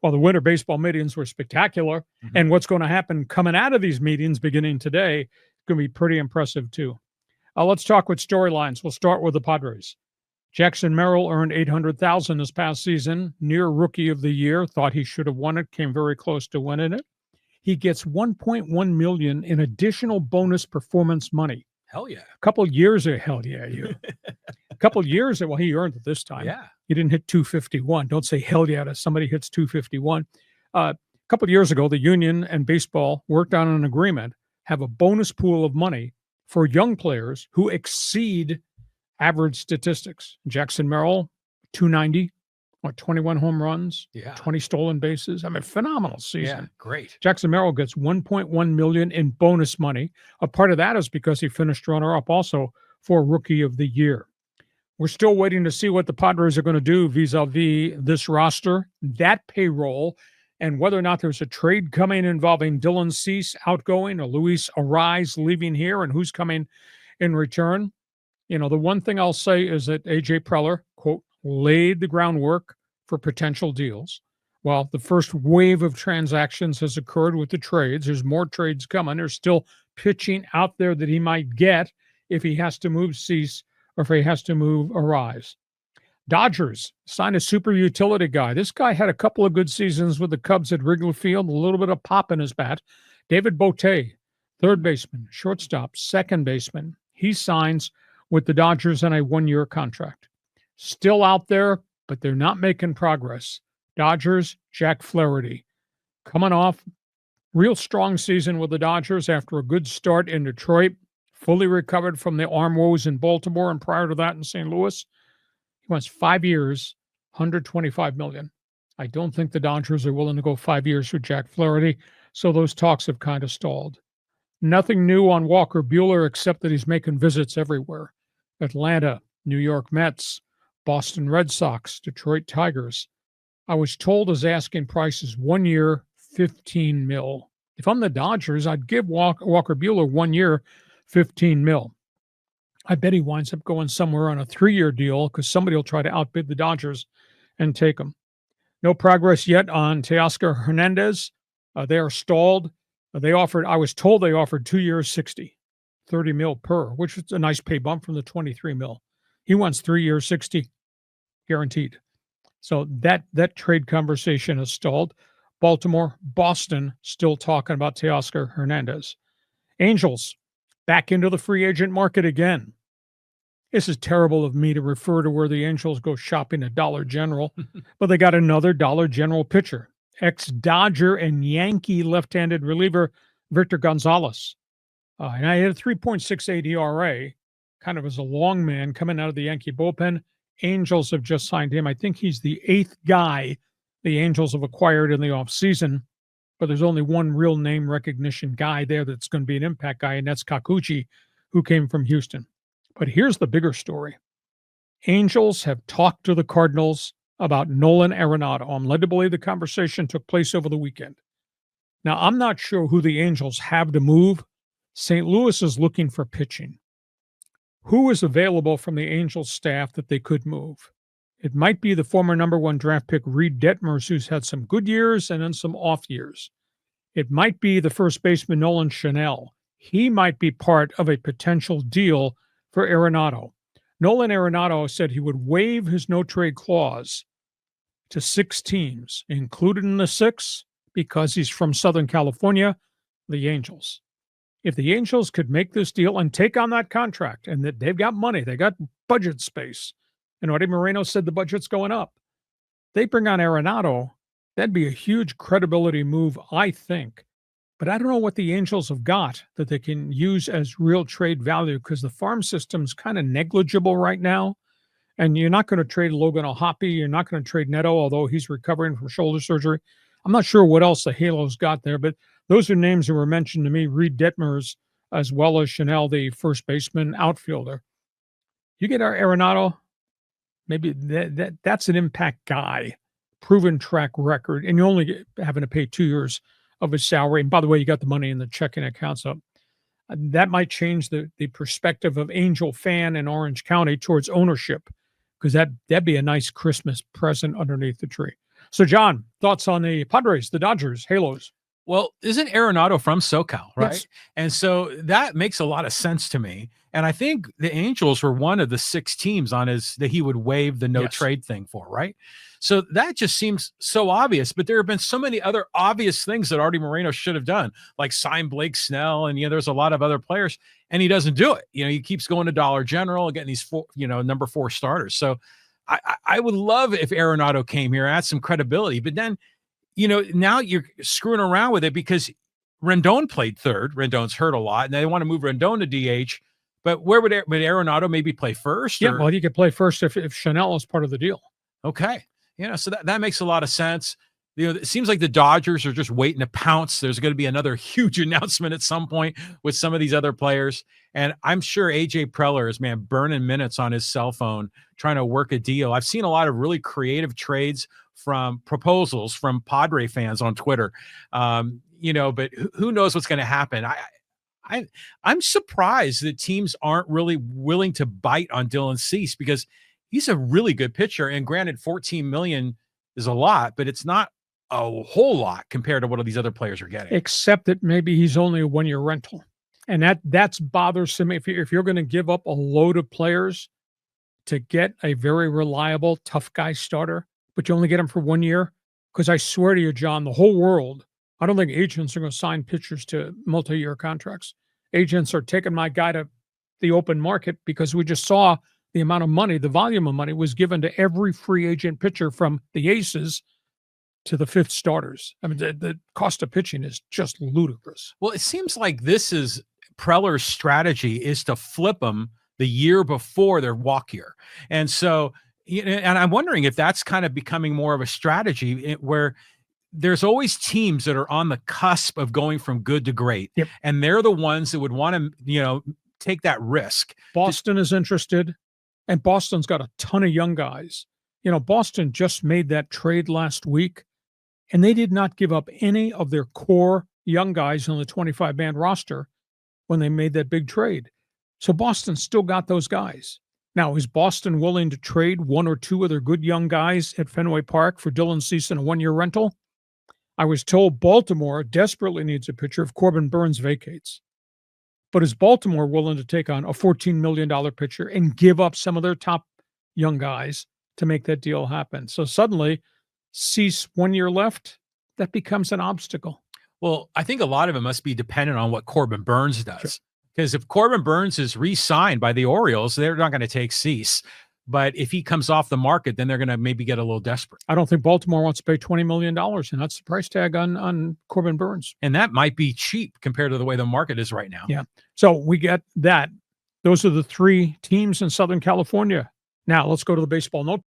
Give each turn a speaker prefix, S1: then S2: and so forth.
S1: Well, the winter baseball meetings were spectacular.
S2: Mm-hmm.
S1: And what's going to happen coming out of these meetings beginning today is going to be pretty impressive, too. Let's talk with storylines. We'll start with the Padres. Jackson Merrill earned $800,000 this past season, near Rookie of the Year. Thought he should have won it, came very close to winning it. He gets $1.1 million in additional bonus performance money.
S2: Hell yeah.
S1: A couple of years ago, hell yeah, you. A couple of years ago, well, he earned it this time.
S2: Yeah.
S1: He didn't hit 251. Don't say hell yeah to somebody hits 251. A couple of years ago, the union and baseball worked on an agreement, have a bonus pool of money for young players who exceed average statistics. Jackson Merrill, 290, 21 home runs, 20 stolen bases. I mean, phenomenal season.
S2: Yeah, great.
S1: Jackson Merrill gets $1.1 million in bonus money. A part of that is because he finished runner-up also for Rookie of the Year. We're still waiting to see what the Padres are going to do vis-a-vis this roster, that payroll, and whether or not there's a trade coming involving Dylan Cease outgoing or Luis Ariz leaving here and who's coming in return. The one thing I'll say is that A.J. Preller, quote, laid the groundwork for potential deals. Well, the first wave of transactions has occurred with the trades. There's more trades coming. There's still pitching out there that he might get if he has to move Cease or if he has to move Ariz. Dodgers signed a super utility guy. This guy had a couple of good seasons with the Cubs at Wrigley Field, a little bit of pop in his bat. David Bote, third baseman, shortstop, second baseman. He signs with the Dodgers on a one-year contract. Still out there, but they're not making progress. Dodgers, Jack Flaherty, coming off real strong season with the Dodgers after a good start in Detroit, fully recovered from the arm woes in Baltimore and prior to that in St. Louis. He wants 5 years, $125 million. I don't think the Dodgers are willing to go 5 years with Jack Flaherty, so those talks have kind of stalled. Nothing new on Walker Buehler except that he's making visits everywhere. Atlanta, New York Mets, Boston Red Sox, Detroit Tigers. I was told his asking price is 1 year, $15 million. If I'm the Dodgers, I'd give Walker Buehler 1 year, $15 million. I bet he winds up going somewhere on a 3-year deal because somebody will try to outbid the Dodgers and take him. No progress yet on Teoscar Hernandez. They are stalled. I was told they offered 2 years, $60 million per, which is a nice pay bump from the $23 million. He wants 3 years, $60 guaranteed. So that trade conversation is stalled. Boston still talking about Teoscar Hernandez. Angels back into the free agent market again. This is terrible of me to refer to where the Angels go shopping at Dollar General, but they got another Dollar General pitcher, ex-Dodger and Yankee left-handed reliever Victor Gonzalez. And I had a 3.68 ERA, kind of as a long man coming out of the Yankee bullpen. Angels have just signed him. I think he's the 8th guy the Angels have acquired in the offseason, but there's only one real name recognition guy there that's going to be an impact guy, and that's Kikuchi, who came from Houston. But here's the bigger story. Angels have talked to the Cardinals about Nolan Arenado. I'm led to believe the conversation took place over the weekend. Now, I'm not sure who the Angels have to move. St. Louis is looking for pitching. Who is available from the Angels staff that they could move? It might be the former number 1 draft pick Reed Detmers, who's had some good years and then some off years. It might be the first baseman Nolan Chanel. He might be part of a potential deal for Arenado. Nolan Arenado said he would waive his no-trade clause to 6 teams, included in the 6, because he's from Southern California, the Angels. If the Angels could make this deal and take on that contract, and that they've got money, they got budget space, and Eddie Moreno said the budget's going up, they bring on Arenado, that'd be a huge credibility move, I think. But I don't know what the Angels have got that they can use as real trade value because the farm system's kind of negligible right now. And you're not going to trade Logan O'Hoppe. You're not going to trade Neto, although he's recovering from shoulder surgery. I'm not sure what else the Halos got there, but those are names that were mentioned to me, Reed Detmers, as well as Chanel, the first baseman outfielder. You get our Arenado, maybe that's an impact guy, proven track record, and you're only having to pay 2 years of his salary. And by the way, you got the money in the checking account. So that might change the perspective of Angel fan in Orange County towards ownership, because that'd be a nice Christmas present underneath the tree. So, John, thoughts on the Padres, the Dodgers, Halos?
S2: Well, isn't Arenado from SoCal, right?
S1: Yes.
S2: And so that makes a lot of sense to me. And I think the Angels were one of the 6 teams on his that he would waive the no
S1: Yes.
S2: trade thing for, right? So that just seems so obvious. But there have been so many other obvious things that Artie Moreno should have done, like sign Blake Snell, and there's a lot of other players, and he doesn't do it. He keeps going to Dollar General, getting these number 4 starters. So I would love if Arenado came here, add some credibility, but then now you're screwing around with it because Rendon played third. Rendon's hurt a lot, and they want to move Rendon to DH. But where would Arenado maybe play first?
S1: Yeah, well, he could play first if Chanel is part of the deal.
S2: Okay. So that makes a lot of sense. It seems like the Dodgers are just waiting to pounce. There's going to be another huge announcement at some point with some of these other players. And I'm sure AJ Preller is, burning minutes on his cell phone trying to work a deal. I've seen a lot of really creative trades from proposals from Padre fans on Twitter. But who knows what's going to happen? I'm surprised that teams aren't really willing to bite on Dylan Cease because he's a really good pitcher. And granted, $14 million is a lot, but it's not a whole lot compared to what these other players are getting.
S1: Except that maybe he's only a one-year rental. And that's bothersome if you're going to give up a load of players to get a very reliable, tough guy starter, but you only get him for 1 year. Because I swear to you, John, the whole world, I don't think agents are going to sign pitchers to multi-year contracts. Agents are taking my guy to the open market because we just saw the amount of money, the volume of money was given to every free agent pitcher from the aces to the 5th starters. I mean, the cost of pitching is just ludicrous.
S2: Well, it seems like this is Preller's strategy is to flip them the year before their walk year. And so, and I'm wondering if that's kind of becoming more of a strategy where there's always teams that are on the cusp of going from good to great.
S1: Yep.
S2: And they're the ones that would want to, take that risk.
S1: Boston is interested, and Boston's got a ton of young guys. Boston just made that trade last week, and they did not give up any of their core young guys on the 25-man roster when they made that big trade. So Boston still got those guys. Now, is Boston willing to trade 1 or 2 of their good young guys at Fenway Park for Dylan Cease and a 1-year rental? I was told Baltimore desperately needs a pitcher if Corbin Burns vacates. But is Baltimore willing to take on a $14 million pitcher and give up some of their top young guys to make that deal happen? So suddenly, Cease 1 year left, that becomes an obstacle.
S2: Well, I think a lot of it must be dependent on what Corbin Burns does.
S1: Sure.
S2: Because if Corbin Burns is re-signed by the Orioles, they're not going to take Cease. But if he comes off the market, then they're going to maybe get a little desperate.
S1: I don't think Baltimore wants to pay $20 million, and that's the price tag on Corbin Burns.
S2: And that might be cheap compared to the way the market is right now.
S1: Yeah. So we get that. Those are the 3 teams in Southern California. Now let's go to the baseball notebook.